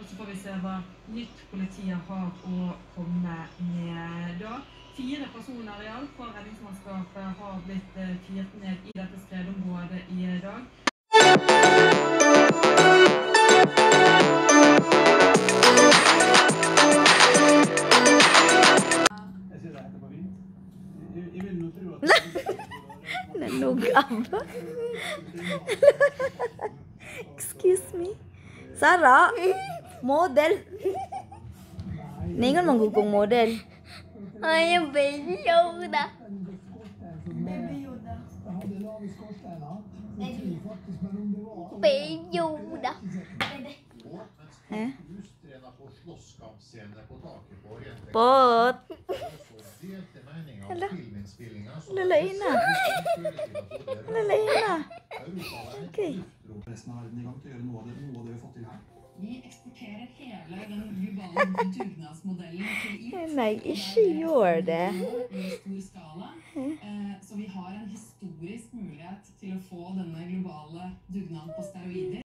så får vi se hva nytt politiet har å komme med da. 4 personer i alt fra redningsmannskapet har blitt fyrt ned i dette skredområdet i dag. Excuse me. Sarah, model. Ningon manggugong model. Ay, yung Baby Yoda. Baby Yoda. Pot. Lalaina. Lalaina. Okay. Resten av verden i gang til å gjøre noe av det vi har fått til her. Vi eksporterer hele den globale dugnadsmodellen til IT. Nei, ikke gjør det. I stor skala. Så vi har en historisk mulighet til å få denne globale dugnaden på steroider.